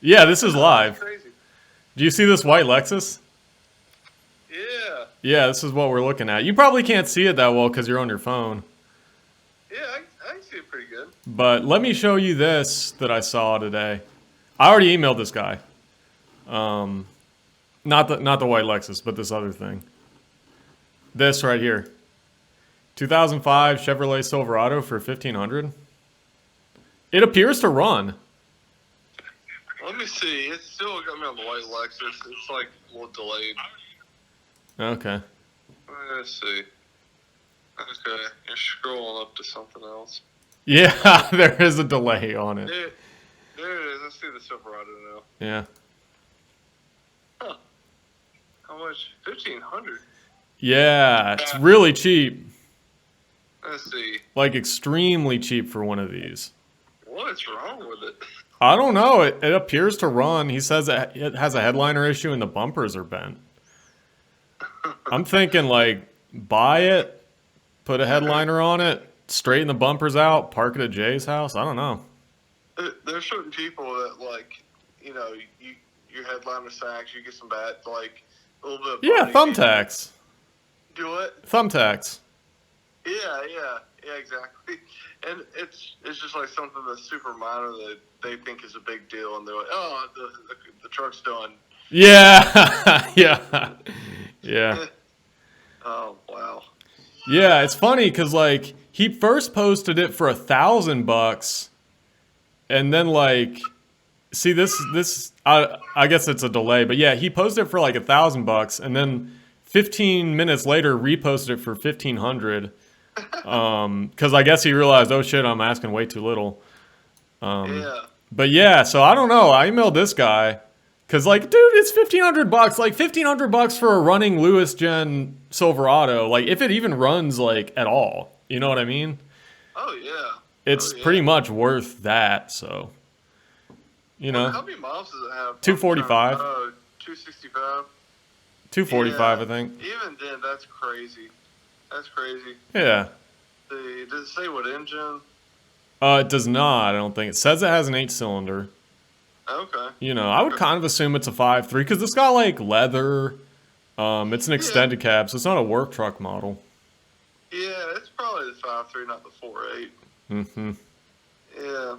Yeah, this is That's live. crazy. Do you see this white Lexus? Yeah. Yeah, this is what we're looking at. You probably can't see it that well because you're on your phone. Yeah, I can see it pretty good. But let me show you this that I saw today. I already emailed this guy. Not the white Lexus, but this other thing. This right here. 2005 Chevrolet Silverado for 1500. It appears to run. Let me see. It's still got me on the white Lexus. It's like a little delayed. Okay. Let's see. Okay, you're scrolling up to something else. Yeah, there is a delay on it. There it is. I see the Silverado now. Yeah. Huh. How much? 1500. Yeah, it's really cheap. Let's see. Like extremely cheap for one of these. What's wrong with it? I don't know. It appears to run. He says it has a headliner issue and the bumpers are bent. I'm thinking like buy it, put a headliner on it, straighten the bumpers out, park it at Jay's house. I don't know. There's certain people that like, your headliner sacks, you get some like a little bit of Yeah, body thumbtacks. Do it. Thumbtacks. Yeah, exactly. And it's just like something that's super minor that they think is a big deal, and they're like, oh, the truck's done. Yeah. Yeah. Yeah. Oh wow. Yeah, it's funny because like he first posted it for $1,000, and then like, see this I guess it's a delay, but yeah, he posted it for like $1,000, and then 15 minutes later reposted it for 1,500. Because I guess he realized, oh shit, I'm asking way too little. Yeah. But yeah, so I don't know. I emailed this guy because like, dude, it's $1,500. Like $1,500 for a running Lewis Gen Silverado. Like if it even runs like at all, you know what I mean? Oh yeah. It's Oh yeah. pretty much worth that. So, How many miles does it have? 245, 265. 245, Yeah. I think. Even then, that's crazy. That's crazy. Yeah. Does it say what engine? It does not. I don't think it says it has an 8-cylinder. Okay. I would kind of assume it's a 5.3 because it's got like leather. It's an Yeah. extended cab, so it's not a work truck model. Yeah, it's probably the 5.3, not the 4.8. Mm-hmm. Yeah.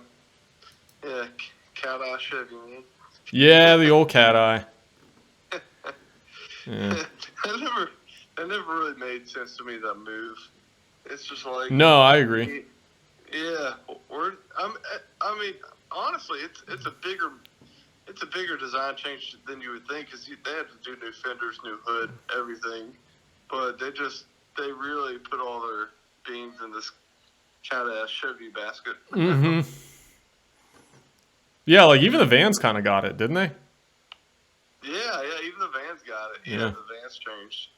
Yeah. Cat eye Chevy, man. Yeah, the old cat eye. Yeah. That never really made sense to me, that move. It's just like, No, I agree. yeah, I mean, honestly, it's a bigger design change than you would think, because they had to do new fenders, new hood, everything, but they really put all their beans in this cat ass Chevy basket. Mm-hmm. Yeah, like even the vans kind of got it, didn't they? Yeah, even the vans got it. Yeah, Yeah. the vans changed.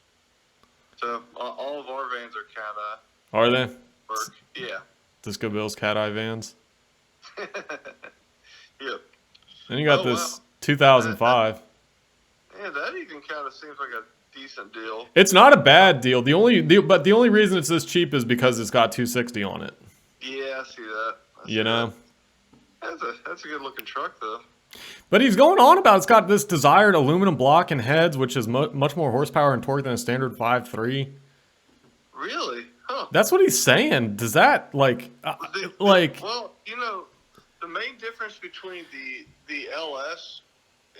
So all of our vans are cat eye. Are they? Work. Yeah. Disco Bill's cat eye vans. Yep. And you got Oh, this wow. 2005. Yeah, that even kind of seems like a decent deal. It's not a bad deal. But the only reason it's this cheap is because it's got 260 on it. Yeah, I see that. That's a good looking truck though. But he's going on about it's got this desired aluminum block and heads, which is much more horsepower and torque than a standard 5.3. Really? Huh. That's what he's saying. Does that like Well, the main difference between the LS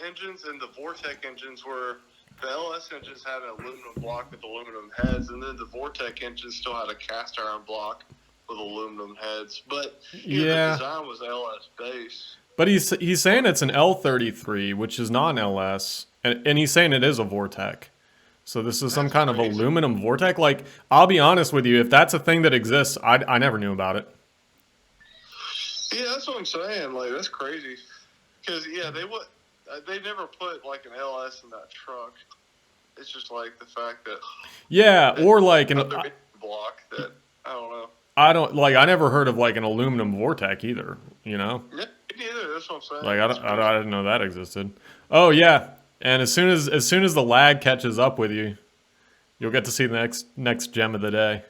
engines and the Vortec engines were the LS engines had an aluminum block with aluminum heads, and then the Vortec engines still had a cast iron block with aluminum heads. But Yeah. the design was LS base. But he's saying it's an L33, which is not an LS, and he's saying it is a Vortec. So this is some That's kind of crazy. aluminum Vortec. Like, I'll be honest with you, if that's a thing that exists, I never knew about it. Yeah, that's what I'm saying. Like, that's crazy. Because they never put like an LS in that truck. It's just like the fact that Yeah, or like an other block that I never heard of like an aluminum Vortec either. Yeah, me neither. That's what I'm saying. Like I didn't know that existed. Oh yeah, and as soon as the lag catches up with you, you'll get to see the next gem of the day.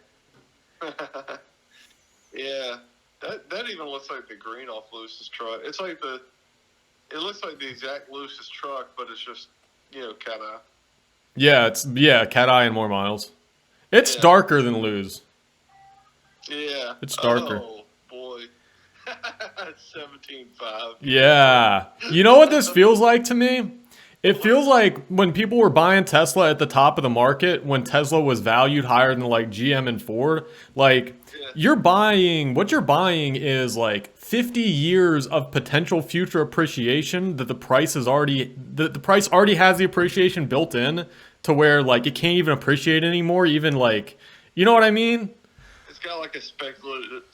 Yeah, that even looks like the green off Lewis's truck. It's like it looks like the exact Lewis's truck, but it's just cat eye. Yeah, it's cat eye and more miles. It's darker than Luz. Yeah. It's darker. Oh boy. 17.5. Yeah. You know what this feels like to me? It feels like when people were buying Tesla at the top of the market, when Tesla was valued higher than like GM and Ford, like what you're buying is like 50 years of potential future appreciation that the price already has the appreciation built in to where like it can't even appreciate anymore, even like, you know what I mean? It's got like a speculative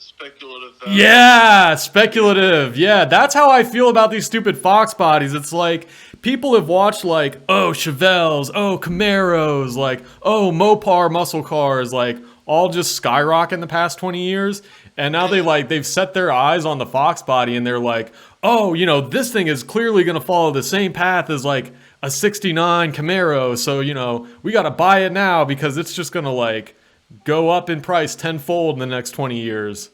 value. Yeah, speculative. Yeah, that's how I feel about these stupid Fox bodies. It's like people have watched like, oh, Chevelles, oh, Camaros, like, oh, Mopar muscle cars, like all just skyrocket in the past 20 years. And now they've set their eyes on the Fox body and they're like, oh, this thing is clearly going to follow the same path as like a 69 Camaro. So, we got to buy it now because it's just going to like go up in price tenfold in the next 20 years.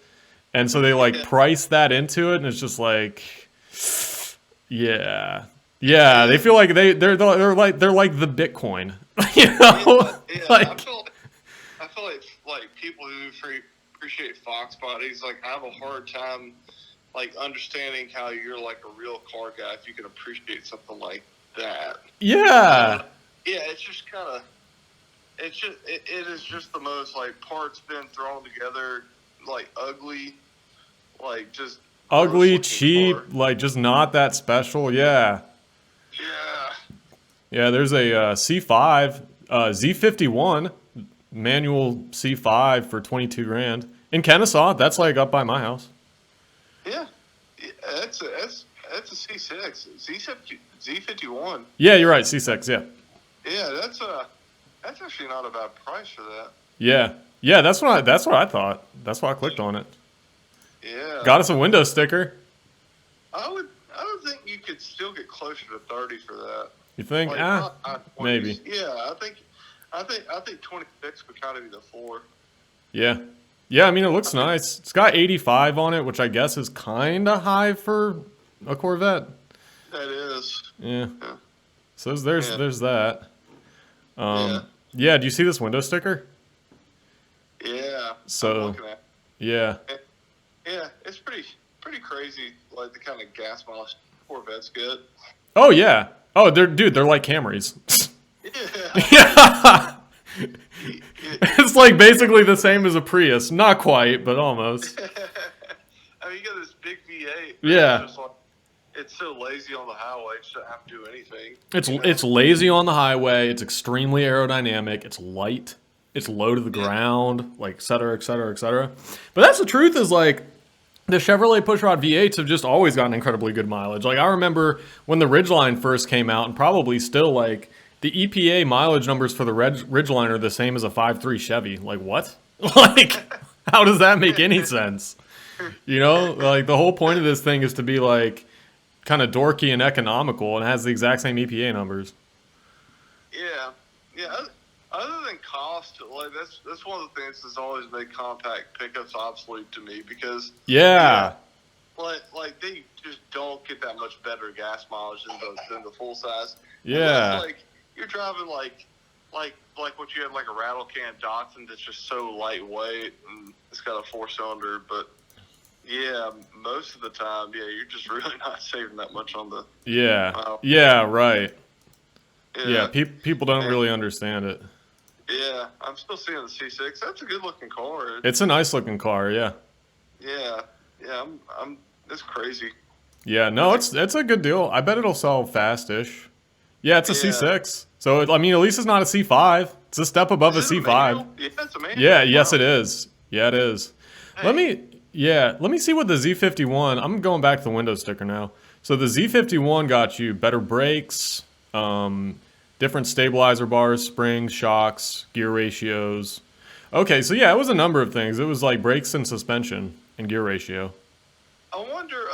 And so they like price that into it, and it's just like, yeah, they feel like they're like the Bitcoin, like, I feel like people who appreciate Fox bodies, like I have a hard time like understanding how you're like a real car guy if you can appreciate something like that. Yeah. It's just kind of. It is just the most like parts been thrown together, like ugly, like just ugly, cheap, like just not that special. Yeah. Yeah. There's a C5 Z51 manual C5 for 22 grand in Kennesaw. That's like up by my house. Yeah, that's a C6 Z51. Yeah, you're right. C6. Yeah. Yeah, that's actually not a bad price for that. Yeah, that's what I thought. That's why I clicked on it. Yeah. Got us a window sticker. I would think you could still get closer to 30 for that. You think? Like, maybe. Yeah, I think 26 would kind of be the floor. Yeah. Yeah, I mean it looks nice. It's got 85 on it, which I guess is kind of high for a Corvette. That is. Yeah. So there's that. Yeah, do you see this window sticker? Yeah. So, I'm looking at it. Yeah. Yeah, it's pretty crazy, like the kind of gas mileage Corvettes get. Oh yeah. Oh, they're like Camrys. Yeah. It's like basically the same as a Prius, not quite, but almost. I mean, you got this big V8. Yeah. It's so lazy on the highway; it doesn't have to do anything. It's lazy on the highway. It's extremely aerodynamic. It's light. It's low to the ground, like et cetera, et cetera, et cetera. But that's the truth. Is like the Chevrolet pushrod V8s have just always gotten incredibly good mileage. Like I remember when the Ridgeline first came out, and probably still like the EPA mileage numbers for the Ridgeline are the same as a 5.3 Chevy. Like what? Like how does that make any sense? Like the whole point of this thing is to be like kind of dorky and economical, and has the exact same EPA numbers. Yeah. Other than cost, like that's one of the things that's always made compact pickups obsolete to me because like they just don't get that much better gas mileage than the full size. Yeah. Like you're driving like what you have like a rattle can Datsun that's just so lightweight and it's got a 4-cylinder, but. Yeah, most of the time, you're just really not saving that much on the. Yeah, right. Yeah, people don't really understand it. Yeah, I'm still seeing the C6. That's a good looking car. It's a nice looking car, yeah. Yeah, it's crazy. Yeah, no, it's a good deal. I bet it'll sell fast-ish. Yeah, it's a C6. So I mean, at least it's not a C5. It's a step above a C5. Yeah, it's a manual. Yeah, yes, it is. Yeah, it is. Hey. Let me see what the Z51, I'm going back to the window sticker now. So the Z51 got you better brakes, different stabilizer bars, springs, shocks, gear ratios. Okay, so yeah, it was a number of things. It was like brakes and suspension and gear ratio. I wonder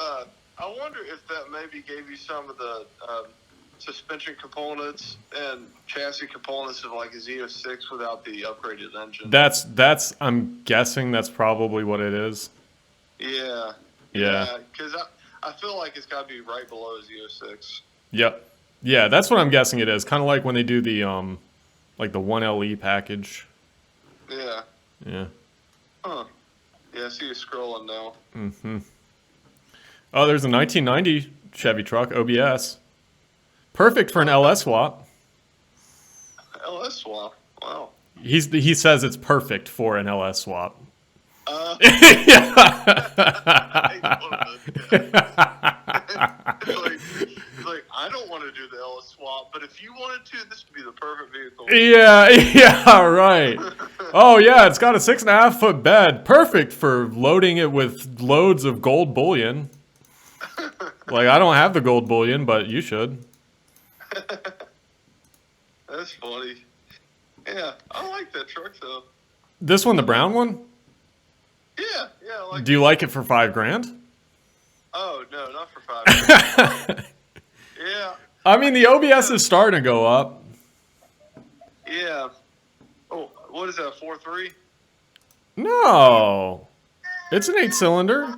if that maybe gave you some of the suspension components and chassis components of like a Z06 without the upgraded engine. I'm guessing that's probably what it is. Yeah. Yeah. Because I feel like it's got to be right below Z06. Yep. Yeah, that's what I'm guessing it is. Kind of like when they do the like the 1LE package. Yeah. Yeah. Huh. Yeah, I see you scrolling now. Mm-hmm. Oh, there's a 1990 Chevy truck, OBS. Perfect for an LS swap. LS swap. Wow. He says it's perfect for an LS swap. It's like, I don't want to do the LS swap, but if you wanted to, this would be the perfect vehicle. Yeah, right. Oh, yeah, it's got a 6.5-foot bed. Perfect for loading it with loads of gold bullion. Like, I don't have the gold bullion, but you should. That's funny. Yeah, I like that truck, though. This one, the brown one? Yeah, I like Do you like it for $5,000? Oh, no, not for $5. Yeah. I mean, the OBS is starting to go up. Yeah. Oh, what is that, 4.3? No. It's an 8-cylinder.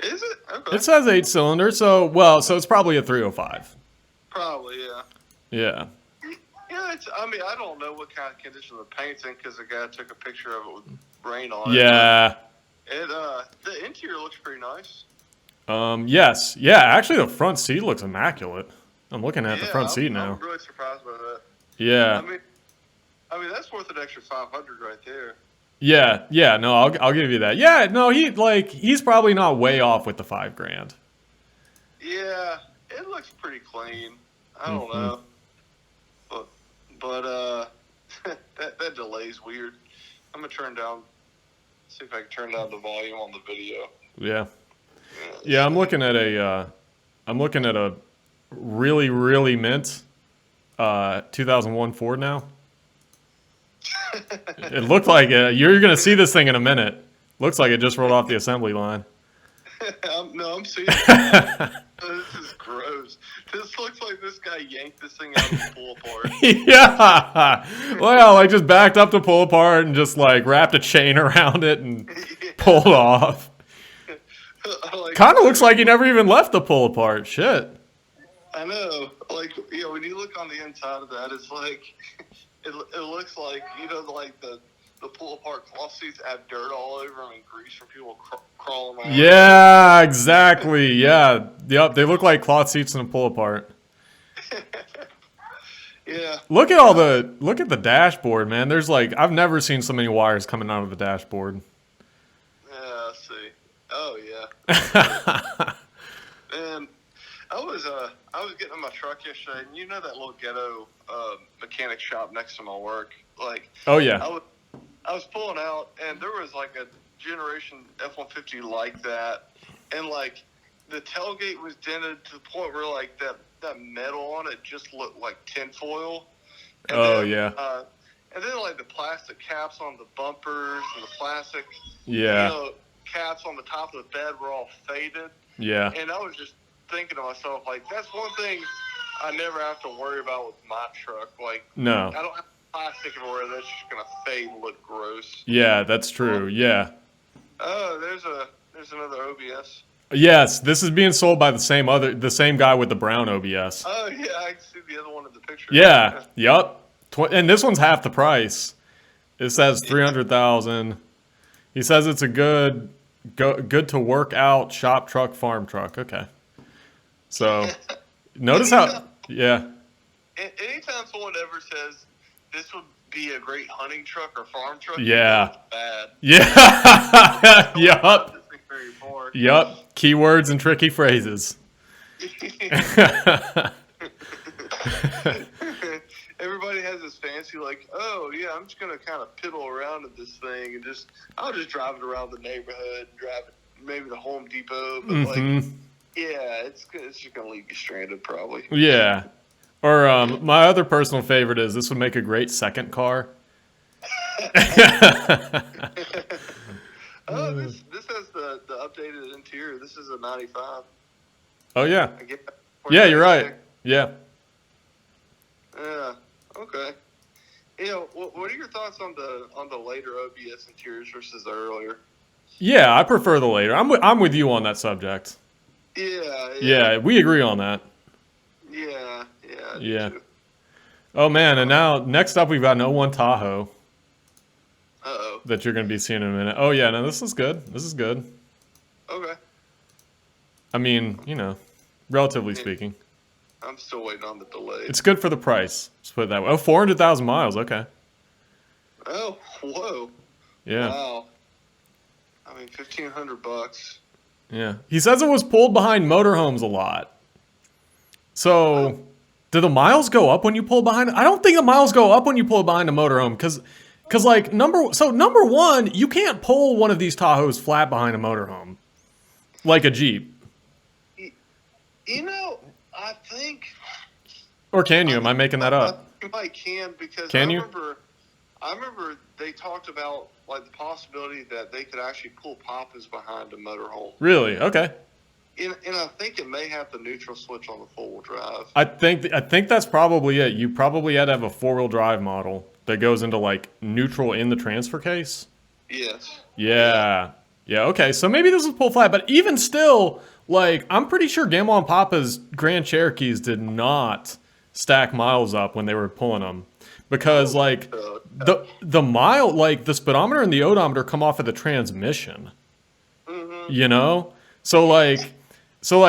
Is it? Okay. It says 8-cylinder, so it's probably a 305. Probably, yeah. Yeah. Yeah, I mean, I don't know what kind of condition the paint's in because the guy took a picture of it with rain on it. Yeah. The interior looks pretty nice. Yes. Yeah, actually the front seat looks immaculate. I'm looking at the front seat now. I'm really surprised by that. Yeah. I mean that's worth an extra 500 right there. Yeah, no, I'll give you that. Yeah, no, he's probably not way off with the $5,000. Yeah, it looks pretty clean. I don't know. But that delay's weird. I'm gonna see if I can turn down the volume on the video. Yeah. Yeah, I'm looking at a really, really mint 2001 Ford now. It looked like it. You're going to see this thing in a minute. Looks like it just rolled off the assembly line. I'm seeing it. This is gross. This looks like this guy yanked this thing out to pull apart. Yeah. Well, like just backed up to pull apart and just like wrapped a chain around it and pulled off. Kind of looks like he never even left the pull apart. Shit. I know. Like, when you look on the inside of that, it's like, it looks like, like the pull apart cloth seats have dirt all over them and grease from people crawling around. Yeah, exactly. Yeah. Yep. They look like cloth seats in a pull apart. Yeah. Look at the dashboard, man. There's I've never seen so many wires coming out of the dashboard. Yeah, I see. Oh yeah. And I was getting in my truck yesterday, and you know that little ghetto mechanic shop next to my work. Like, oh yeah. I was pulling out, and there was like a generation F-150 like that, and like the tailgate was dented to the point where like that metal on it just looked like tinfoil. And then like the plastic caps on the bumpers and the plastic caps on the top of the bed were all faded. Yeah. And I was just thinking to myself, like, that's one thing I never have to worry about with my truck. Like, no, I don't have plastic everywhere that's just gonna fade and look gross. Yeah, that's true. Yeah. Oh, there's another OBS. Yes, this is being sold by the same guy with the brown OBS. Oh yeah, I can see the other one in the picture. Yeah. Yep. And this one's half the price. It says 300,000. He says it's a good to work out shop truck, farm truck. Okay. So, notice how yeah. Anytime someone ever says this would be a great hunting truck or farm truck, yeah, bad. Yeah. Yup. Yup. Keywords and tricky phrases. Everybody has this fancy, like, oh yeah, I'm just gonna kind of piddle around in this thing and I'll just drive it around the neighborhood, drive it maybe to Home Depot, but like, yeah, it's just gonna leave you stranded probably. Yeah. Or my other personal favorite is this would make a great second car. Oh, this has the updated interior. This is a 95. Oh yeah. Yeah, you're right. Yeah. Yeah. Okay. What are your thoughts on the later OBS interiors versus the earlier? Yeah, I prefer the later. I'm with you on that subject. Yeah, yeah, Yeah, we agree on that. yeah, yeah. I do Yeah. too. Oh man, and now next up we've got an '01 Tahoe Uh-oh. that you're going to be seeing in a minute. Oh yeah, no, this is good. This is good. Okay. I mean, relatively Yeah, speaking, I'm still waiting on the delay. it's good for the price. Let's put it that way. Oh, 400,000 miles. Okay. Oh, whoa. Yeah. Wow. I mean, $1,500. Yeah. He says it was pulled behind motorhomes a lot. So, do the miles go up when you pull behind? I don't think the miles go up when you pull behind a motorhome because like number one, you can't pull one of these Tahoes flat behind a motorhome like a Jeep. Y- You know, I think Or can you? Am I making that up? you might can because Can you? I remember they talked about like the possibility that they could actually pull Papas behind a motorhome. Really? Okay. And I think it may have the neutral switch on the four-wheel drive. I think that's probably it. You probably had to have a 4-wheel drive model that goes into like neutral in the transfer case. Yes. Yeah. Yeah, okay. So maybe this is pull flat, but even still, like, I'm pretty sure Gamma and Papa's Grand Cherokees did not stack miles up when they were pulling them. Because like the mile like the speedometer and the odometer come off of the transmission. Mm-hmm. You know? So like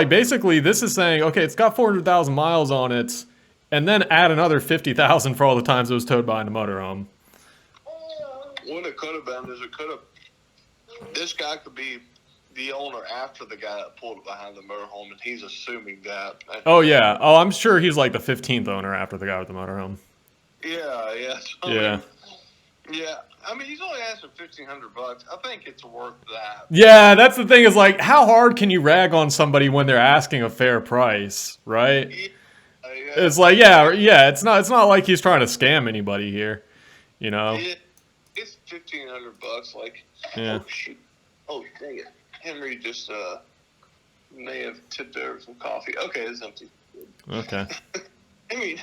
basically this is saying, okay, it's got 400,000 miles on it, and then add another 50,000 for all the times it was towed behind a motorhome. What it could have been is this guy could be the owner after the guy that pulled it behind the motorhome, and he's assuming that. Oh yeah. Oh, I'm sure he's like the 15th owner after the guy with the motorhome. Yeah, yeah. So, Yeah. Yeah. I mean, he's only asking $1,500. I think it's worth that. Yeah, that's the thing is like, how hard can you rag on somebody when they're asking a fair price, right? Yeah, It's like, yeah, it's not like he's trying to scam anybody here, you know? yeah. It's $1,500. Like, Yeah. oh shoot, oh dang it, Henry just may have tipped over some coffee. Okay, it's empty. Okay. I mean,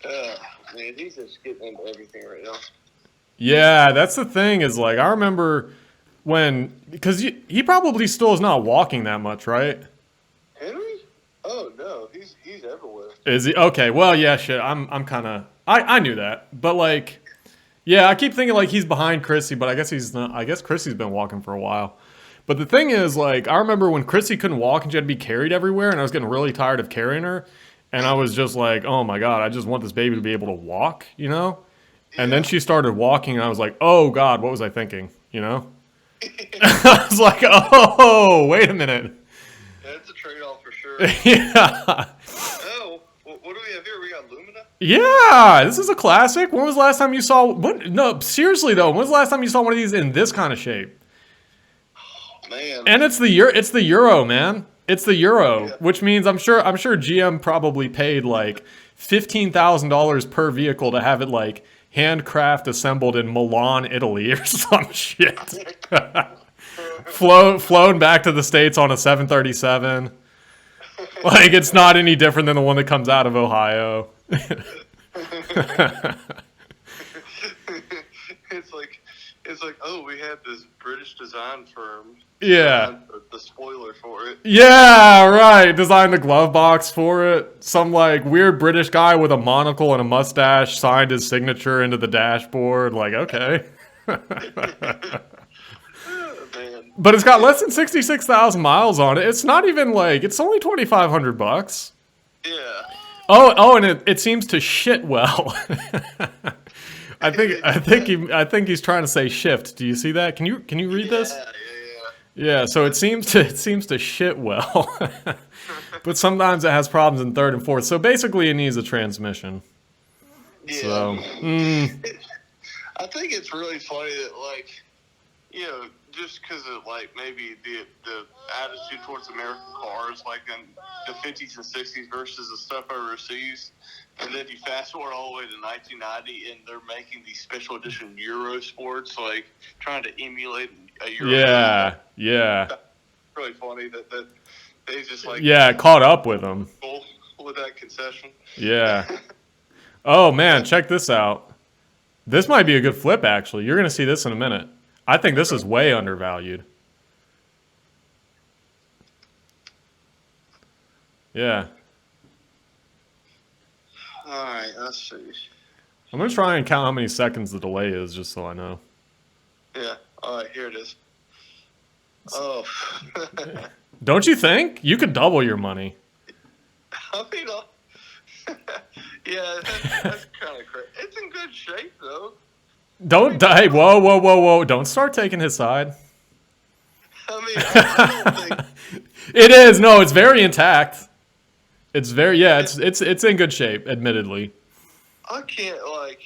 man, he's just getting into everything right now. Yeah, that's the thing is like, I remember because he probably still is not walking that much, right? Henry? Oh no, he's everywhere. Is he? Okay, well, yeah, shit, I'm kind of, I knew that, but like, yeah, I keep thinking like he's behind Chrissy, but I guess he's not. I guess Chrissy's been walking for a while. But the thing is, like, I remember when Chrissy couldn't walk and she had to be carried everywhere, and I was getting really tired of carrying her, and I was just like, oh my god, I just want this baby to be able to walk, you know? And then she started walking, and I was like, oh god, what was I thinking, you know? I was like, oh, wait a minute. That's a trade-off for sure. Yeah. Oh, what do we have here? We got Lumina. Yeah, this is a classic. When was the last time you saw? No, seriously though, when was the last time you saw one of these in this kind of shape? Man. And it's the Euro, man. It's the Euro, Yeah. which means I'm sure GM probably paid like $15,000 per vehicle to have it like handcraft assembled in Milan, Italy, or some shit. Flown back to the States on a 737. Like it's not any different than the one that comes out of Ohio. It's like, oh, we had this British design firm. Yeah. design the spoiler for it. Yeah, right. Designed the glove box for it. Some like weird British guy with a monocle and a mustache signed his signature into the dashboard. Like, okay. Oh, man. But it's got less than 66,000 miles on it. It's not even like it's only $2,500. Yeah. Oh, and it seems to shit well. I think he's trying to say shift. Do you see that? Can you read this? Yeah. Yeah, so it seems to shit well. But sometimes it has problems in third and fourth. So basically it needs a transmission. Yeah. So, I think it's really funny that, like, you know, just because of, like, maybe the attitude towards American cars, like, in the 50s and 60s versus the stuff overseas, and then you fast forward all the way to 1990, and they're making these special edition Euro sports, like, trying to emulate a Euro. yeah. It's really funny that they just, like... Yeah, it caught up with them. With that concession. Yeah. Oh, man, check this out. This might be a good flip, actually. You're going to see this in a minute. I think this is way undervalued. Yeah. All right, let's see. I'm gonna try and count how many seconds the delay is, just so I know. Yeah. All right, here it is. Oh. Don't you think you could double your money? I mean, yeah, that's kind of crazy. It's in good shape though. Don't die. Whoa, whoa, whoa, whoa! Don't start taking his side. I mean, I don't think It is. No, it's very intact. It's very it's in good shape, admittedly. I can't like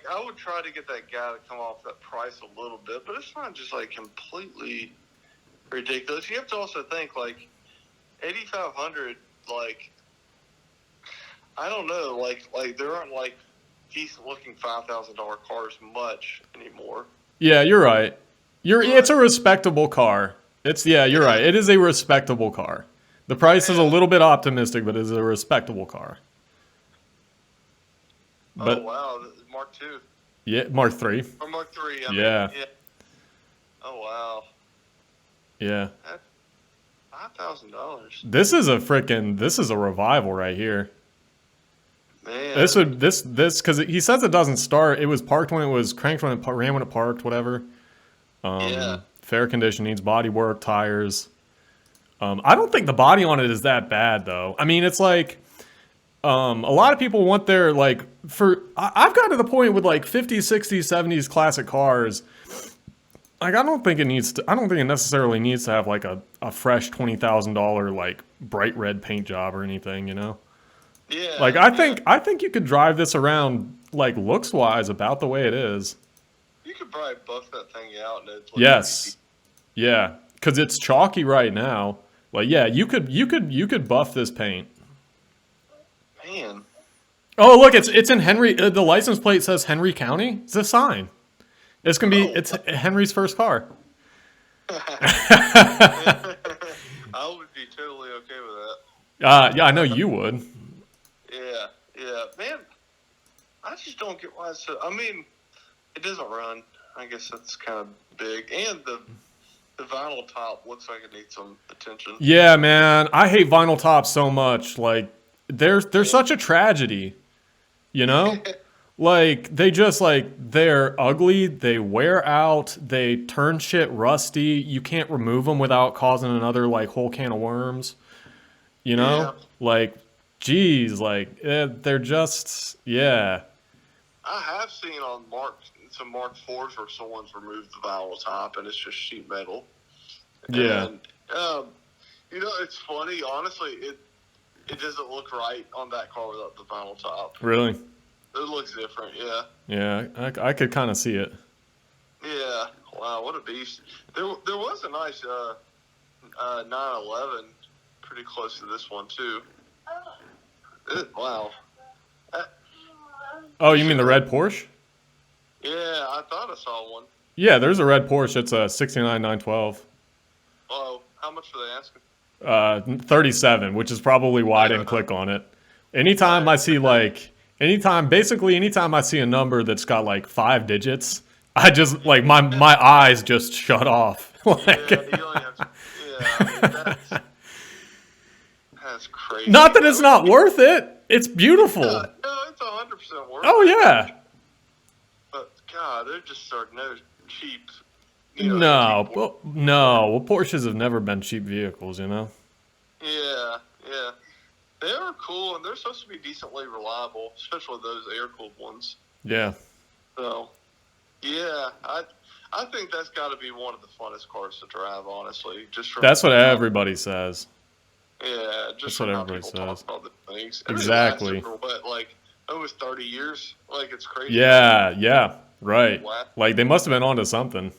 I would try to get that guy to come off that price a little bit, but it's not just like completely ridiculous. You have to also think like 8,500. Like I don't know, like there aren't like decent looking $5,000 cars much anymore. Yeah, you're right. It's a respectable car. You're right. It is a respectable car. The price is a little bit optimistic, but it is a respectable car. But, oh wow, Mark II. Yeah, Mark III. Or Mark III. Yeah. Yeah. Oh wow. Yeah. That's $5,000. This is a revival right here. Man. This because he says it doesn't start. It was parked when it was cranked when it ran when it parked, whatever. Yeah. Fair condition, needs body work, tires. I don't think the body on it is that bad though. I mean, it's like a lot of people want their like I've got to the point with like 50s, 60s, 70s classic cars. Like I don't think it necessarily needs to have like a fresh $20,000 like bright red paint job or anything, you know? Yeah. Like I think you could drive this around like looks wise about the way it is. You could probably buff that thing out and it's Yes. Yeah, cuz it's chalky right now. Like yeah, you could buff this paint. Man. Oh, look, it's in Henry the license plate says Henry County. It's a sign. It's going to be it's Henry's first car. I would be totally okay with that. Yeah, I know you would. Yeah. Man, I just don't get why it's so. I mean, it doesn't run. I guess that's kind of big. And the vinyl top looks like it needs some attention. Yeah, man. I hate vinyl tops so much. Like, they're such a tragedy. You know? Like, they're ugly, they wear out, they turn shit rusty, you can't remove them without causing another, like, whole can of worms. You know? Yeah. Like, geez, like, they're just, yeah. I have seen on some Mark IVs where someone's removed the vinyl top and it's just sheet metal. Yeah. And, it's funny, honestly, it doesn't look right on that car without the vinyl top. Really? It looks different, yeah. Yeah, I could kind of see it. Yeah, wow, what a beast. There was a nice 911 pretty close to this one, too. Wow. Oh, you mean the red Porsche? Yeah, I thought I saw one. Yeah, there's a red Porsche. It's a 69 912. Oh, how much were they asking? 37, which is probably why I didn't click on it. Anytime I see anytime I see a number that's got like 5 digits, I just like my eyes just shut off. Like, Yeah, you only have to, I mean, that's crazy. not that it's not worth it. It's beautiful. No, it's 100% worth Oh it. yeah. But God, there just are no cheap. No, well, Porsches have never been cheap vehicles, you know. Yeah. They are cool, and they're supposed to be decently reliable, especially those air-cooled ones. Yeah. So, yeah, I think that's got to be one of the funnest cars to drive, honestly. Just from That's what everybody says. Yeah, just That's from what how everybody people says. talk about the things. Exactly. It lasted for what, like almost 30 years? Like it's crazy. Yeah, right. Wow. Like they must have been onto something.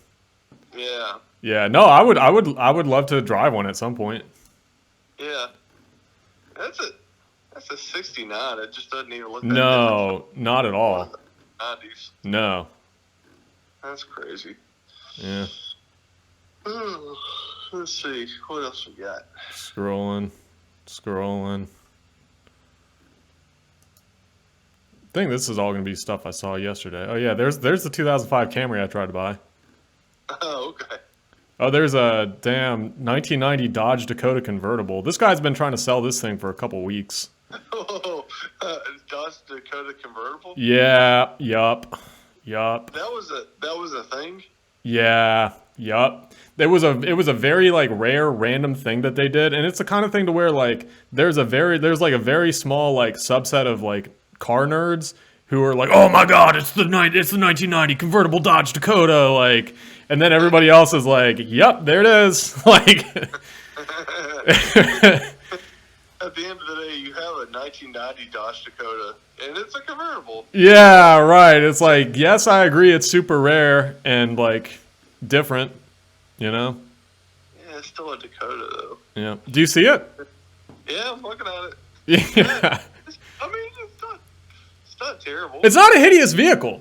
Yeah. Yeah, no, I would love to drive one at some point. Yeah. That's a 69. It just doesn't even look that No, not at all. different. 90s. No. That's crazy. Yeah. Let's see. What else we got? Scrolling. I think this is all going to be stuff I saw yesterday. Oh yeah, there's the 2005 Camry I tried to buy. Oh, okay. Oh, there's a damn 1990 Dodge Dakota convertible. This guy's been trying to sell this thing for a couple weeks. Oh, Dodge Dakota convertible. Yeah, yup. That was a thing. Yeah, yup. It was a very like rare random thing that they did, and it's the kind of thing to where like there's like a very small like subset of like car nerds who are like, "Oh my god, it's the 1990 convertible Dodge Dakota," like, and then everybody else is like, "Yep, there it is." Like At the end of the day, you have a 1990 Dodge Dakota, and it's a convertible. yeah, right. It's like, yes, I agree it's super rare and like different, you know? Yeah, it's still a Dakota though. Yeah. Do you see it? Yeah, I'm looking at it. Yeah. I mean, it's not terrible. It's not a hideous vehicle.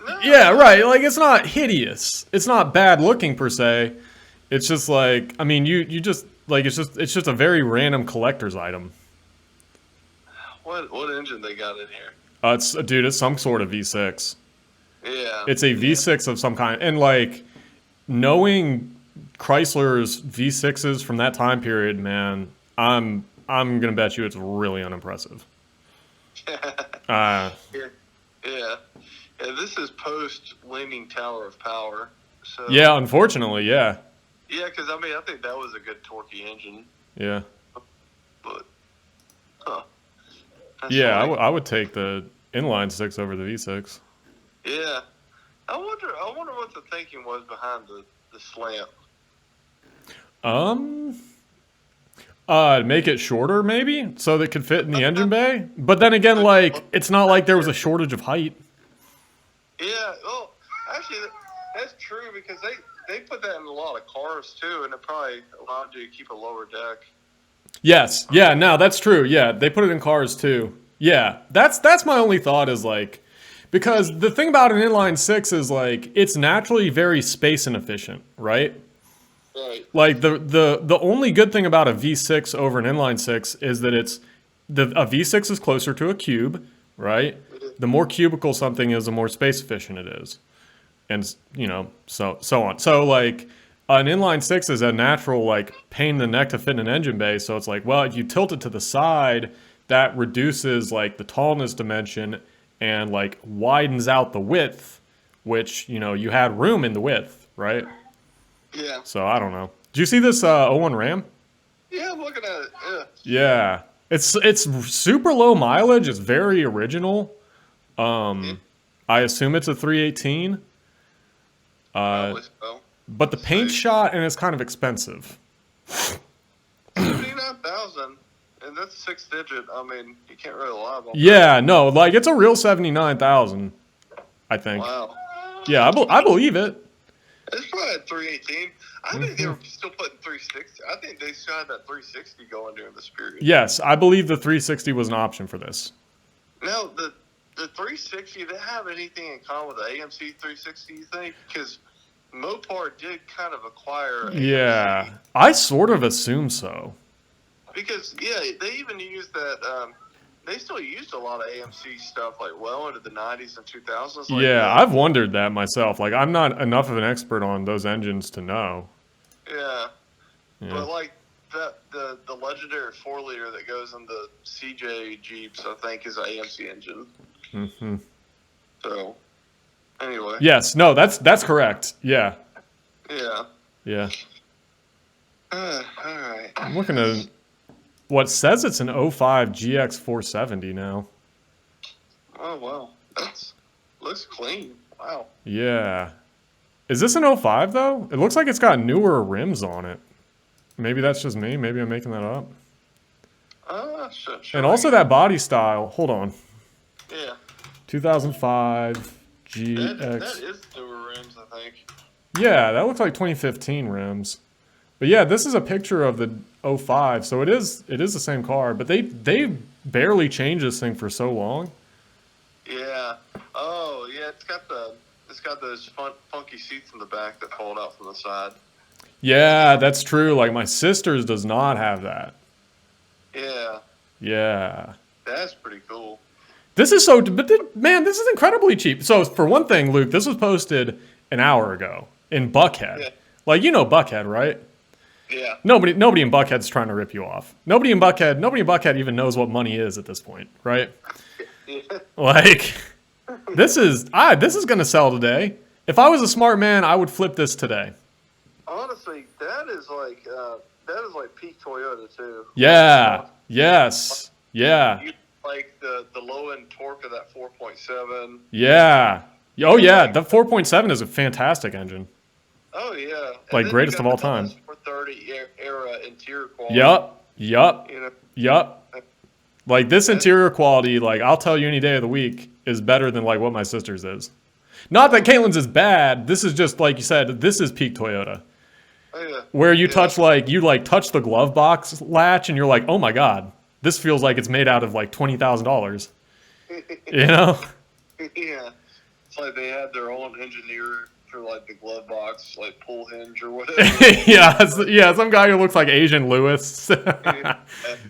No. Yeah, right. Like it's not hideous. It's not bad looking per se. It's just like, I mean, you just like it's just a very random collector's item. What engine they got in here? It's some sort of V6. Yeah. It's a V6 of some kind. And like knowing Chrysler's V6s from that time period, man, I'm gonna bet you it's really unimpressive. Yeah. Yeah. This is post Leaning Tower of Power. So Yeah, unfortunately, yeah. yeah, because I mean I think that was a good torquey engine, Yeah. but that's Yeah, funny. I would take the inline six over the V6. Yeah. I wonder what the thinking was behind the slant. Make it shorter maybe so that it could fit in the engine bay. But then again, like it's not like there was a shortage of height. Yeah, well, actually, that's true because they put that in a lot of cars too, and it probably allowed you to keep a lower deck. Yes, yeah, no, that's true. Yeah, they put it in cars too. Yeah, that's my only thought is like because the thing about an inline six is like it's naturally very space inefficient, right? Right. Like the only good thing about a V6 over an inline six is that a V6 is closer to a cube, right? The more cubical something is, the more space efficient it is, and you know so on. So like an inline six is a natural like pain in the neck to fit in an engine bay. So it's like, well, if you tilt it to the side, that reduces like the tallness dimension and like widens out the width, which you know you had room in the width, right? Yeah. So I don't know. Did you see this '01 Ram? Yeah, I'm looking at it. Yeah. Yeah, it's super low mileage. It's very original. I assume it's a 318. Probably so. But the paint shot and it's kind of expensive. 79,000, and that's 6 digit. I mean, you can't really lie about Yeah, no, like it's a real 79,000. I that. think. Wow. Yeah, I believe it. It's probably at 318. I think they were still putting 360. I think they still had that 360 going during this period. Yes, I believe the 360 was an option for this. Now, the 360, did it have anything in common with the AMC 360, you think? Because Mopar did kind of acquire AMC. Yeah, I sort of assume so. Because, yeah, they even used that, they still used a lot of AMC stuff, like, well into the 90s and 2000s. Like, Yeah, I've wondered that myself. Like, I'm not enough of an expert on those engines to know. Yeah. Yeah. But, like, the legendary 4-liter that goes in the CJ Jeeps, I think, is an AMC engine. Mm-hmm. So, anyway. Yes, no, that's correct. Yeah, Yeah. yeah. All right. I'm looking at what says it's an '05 GX 470 now. Oh, wow. Looks clean. Wow. Yeah. Is this an '05 though? It looks like it's got newer rims on it. Maybe that's just me. Maybe I'm making that up. Sure. And also that body style. Hold on. Yeah. 2005 GX. That is newer rims, I think. Yeah, that looks like 2015 rims. But yeah, this is a picture of the '05, so it is the same car. But they barely changed this thing for so long. Yeah. Oh, yeah. It's got those funky seats in the back that fold out from the side. Yeah, that's true. Like my sister's does not have that. Yeah. Yeah. That's pretty cool. This is man, this is incredibly cheap. So for one thing, Luke, this was posted an hour ago in Buckhead. Yeah. Like, you know Buckhead, right? Yeah. Nobody in Buckhead's trying to rip you off. Nobody in Buckhead even knows what money is at this point, right? Yeah. Like, this is gonna sell today. If I was a smart man, I would flip this today. Honestly, that is like peak Toyota too. Yeah. Yes. Yeah. You like the low end torque of that 4.7. Yeah. Oh yeah. Like, The 4.7 is a fantastic engine. oh yeah. And Like then greatest you of all got the time. LS430 era interior quality. Yup. You know, Yup. Like this that- interior quality, like I'll tell you any day of the week, is better than like what my sister's is. Not that Caitlin's is bad. This is just like you said. This is peak Toyota. oh yeah. Where you touch touch the glove box latch and you're like, oh my god, this feels like it's made out of like $20,000. You know? Yeah. It's like they had their own engineer for like the glove box, like pull hinge or whatever. yeah, some guy who looks like Asian Lewis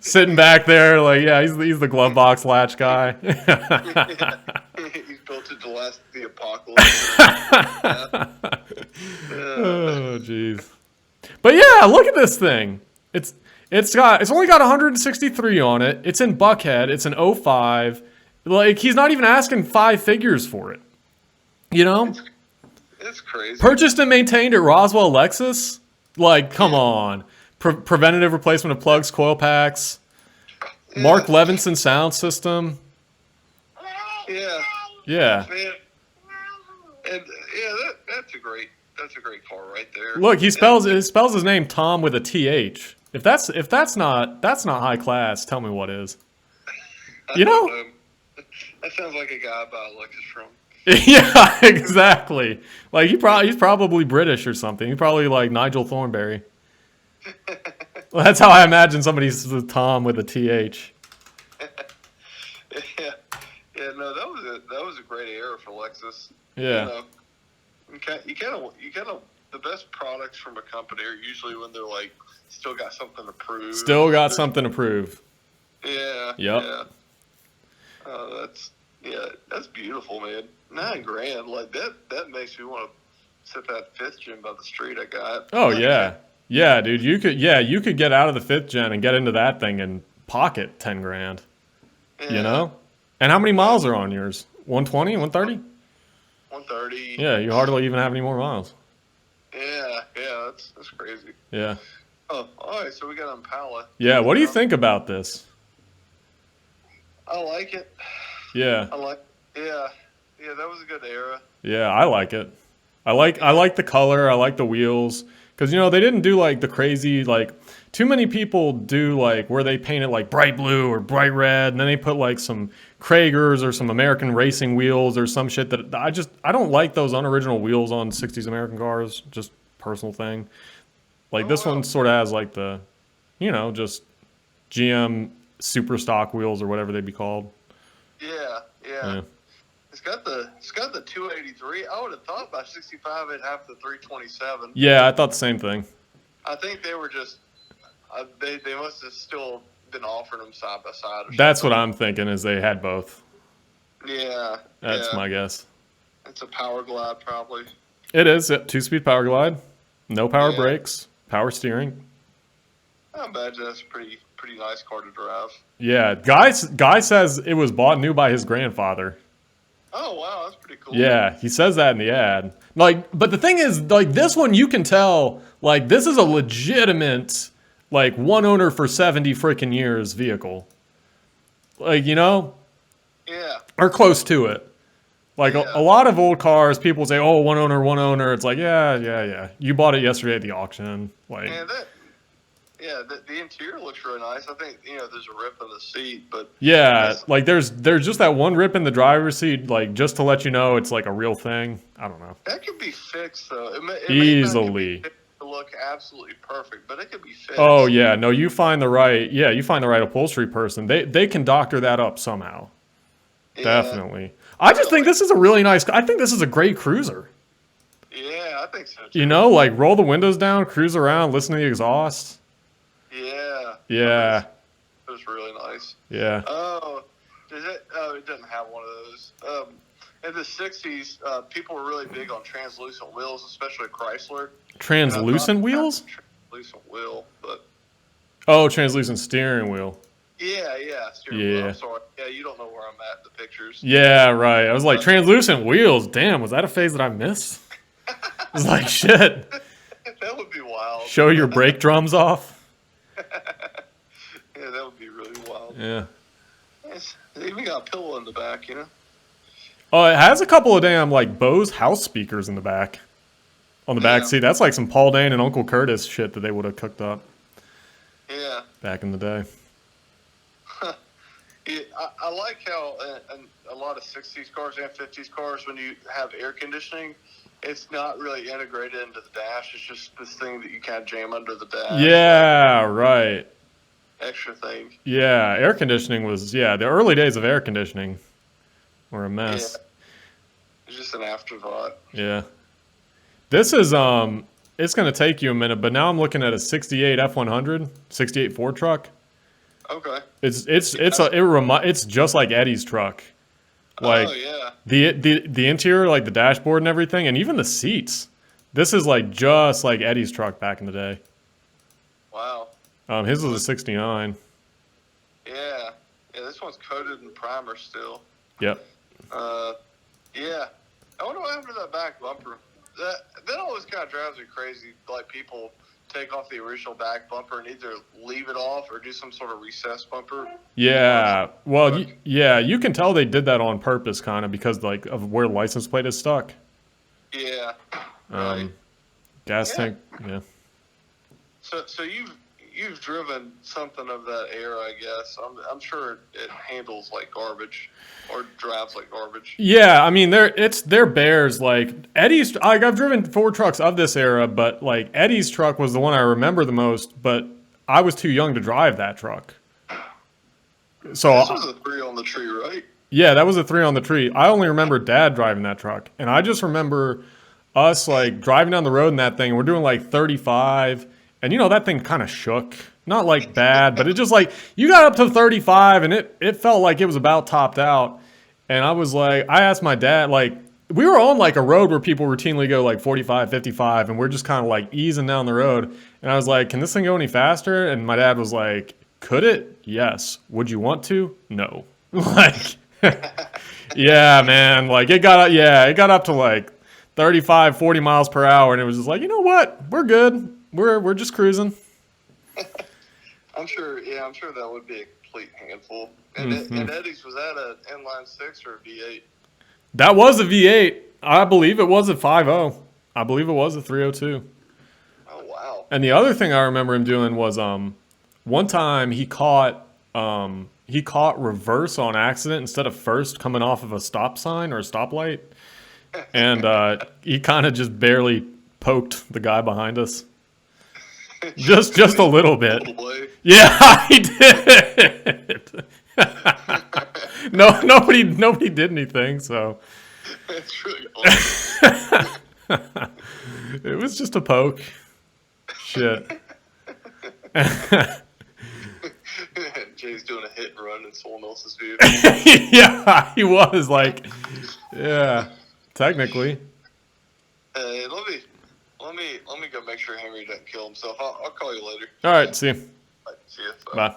sitting back there, like he's the glove box latch guy. He's built it to last the apocalypse. Oh jeez. But yeah, look at this thing. It's only got 163 on it. It's in Buckhead. It's an '05. Like he's not even asking 5 figures for it. You know? It's crazy. Purchased and maintained at Roswell Lexus? Like, come on. Preventative replacement of plugs, coil packs. Yeah. Mark Levinson sound system. Yeah. Yeah. Man. And yeah, that's a great car right there. Look, he spells his name Tom with a TH. If that's not high class, tell me what is. You know? That sounds like a guy I bought a Lexus from. Yeah, exactly. Like he's probably British or something. He's probably like Nigel Thornberry. Well, that's how I imagine somebody's Tom with a TH. Yeah, no, that was a great era for Lexus. Yeah. You kind of the best products from a company are usually when they're like still got something to prove. Still got something to prove. Yeah. Yep. Yeah. That's beautiful, man. $9,000, like that makes me want to set that 5th gen by the street I got. Oh yeah. Yeah, dude, you could get out of the 5th gen and get into that thing and pocket 10 grand. Yeah. You know? And how many miles are on yours? 120, 130? 130. Yeah, you hardly even have any more miles. Yeah, that's crazy. Yeah. Oh, all right, so we got Impala. Yeah, what do you think about this? I like it. Yeah. Yeah, that was a good era. Yeah, I like it. I like the color, I like the wheels. Because, they didn't do, like, the crazy, like, too many people do, like, where they paint it, like, bright blue or bright red, and then they put, like, some Kragers or some American racing wheels or some shit that I don't like those unoriginal wheels on 60s American cars. Just personal thing. Like, this one sort of has, like, the, just GM super stock wheels or whatever they'd be called. Yeah. It's got the 283. I would have thought by 65 it'd have the 327. Yeah, I thought the same thing. I think they were just they must have still been offering them side by side. Or That's what something. I'm thinking is they had both. Yeah. That's my guess. It's a Power Glide probably. It is a 2-speed power glide, no power Yeah. brakes, power steering. I imagine that's a pretty nice car to drive. Yeah, guy says it was bought new by his grandfather. Oh wow, that's pretty cool. Yeah, he says that in the ad. Like, but the thing is, like, this one you can tell, like, this is a legitimate, like, one owner for 70 freaking years vehicle. Like, Yeah. or close to it. Like, Yeah. a lot of old cars, people say, oh, one owner. It's like, yeah. You bought it yesterday at the auction. Like, And the interior looks really nice. I think there's a rip in the seat, but yeah, like there's just that one rip in the driver's seat, like just to let you know it's like a real thing. I don't know. that could be fixed though. It may not Easily. be fixed to look absolutely perfect, but it could be fixed. Oh yeah, no, you find the right upholstery person. They can doctor that up somehow. Yeah. Definitely. I just think this is a really nice. I think this is a great cruiser. Yeah, I think so too. Like roll the windows down, cruise around, listen to the exhaust. Yeah. Yeah. It was really nice. Yeah. Oh, does it? Oh, it doesn't have one of those. in the '60s, people were really big on translucent wheels, especially Chrysler. Translucent wheels? Translucent wheel, but Oh, translucent steering wheel. yeah, steering wheel. Yeah. I'm sorry. Yeah, you don't know where I'm at in the pictures. Yeah, right. I was like, translucent wheels. Damn, was that a phase that I missed? I was like, shit. That would be wild. Show your brake drums off. Yeah, that would be really wild. Yeah. They even got a pillow in the back, you know? Oh, it has a couple of damn, like, Bose house speakers in the back. On the back seat. That's like some Paul Dane and Uncle Curtis shit that they would have cooked up. Yeah. Back in the day. Yeah, I like how in a lot of 60s cars and 50s cars, when you have air conditioning, it's not really integrated into the dash. It's just this thing that you kind of jam under the dash. Yeah, right. Extra thing. Yeah, air conditioning was, the early days of air conditioning were a mess. Yeah. It's just an afterthought. Yeah. This is, it's going to take you a minute, but now I'm looking at a 68 F100, 68 Ford truck. Okay. It's just like Eddie's truck. Like, oh, yeah. The interior, like the dashboard and everything, and even the seats. This is like just like Eddie's truck back in the day. Wow. His was a 69. Yeah. Yeah, this one's coated in primer still. Yep. Yeah. I wonder what happened to that back bumper. That always kind of drives me crazy. Like, people take off the original back bumper and either leave it off or do some sort of recessed bumper. Yeah. Well, you can tell they did that on purpose, kind of, because like of where the license plate is stuck. Yeah. Right. Gas tank. Yeah. So you've driven something of that era, I guess. I'm sure it handles like garbage or drives like garbage. Yeah, I mean they're bears. Like Eddie's, like I've driven Ford trucks of this era, but like Eddie's truck was the one I remember the most. But I was too young to drive that truck. So this was a 3 on the tree, right? Yeah, that was a 3 on the tree. I only remember Dad driving that truck, and I just remember us like driving down the road in that thing. And we're doing like 35. And, that thing kind of shook. Not, like, bad, but it just, like, you got up to 35, and it felt like it was about topped out. And I was like, I asked my dad, like, we were on, like, a road where people routinely go, like, 45, 55, and we're just kind of, like, easing down the road. And I was like, can this thing go any faster? And my dad was like, could it? Yes. Would you want to? No. Like, yeah, man. Like, it got up to, like, 35, 40 miles per hour, and it was just like, you know what? We're good. We're just cruising. I'm sure that would be a complete handful. And Eddie's, was that an inline 6 or a V8? That was a V8. I believe it was a 5.0. I believe it was a 302. Oh, wow. And the other thing I remember him doing was one time he caught reverse on accident instead of first coming off of a stop sign or a stoplight. And he kind of just barely poked the guy behind us. Just a little bit. Yeah, he did. No, nobody did anything. So that's really awesome. It was just a poke. Shit. Jay's doing a hit and run in someone else's vehicle. Yeah, he was like, yeah, technically. Hey, let me go make sure Henry doesn't kill himself. I'll call you later. All right, see you. Bye. See you. Bye.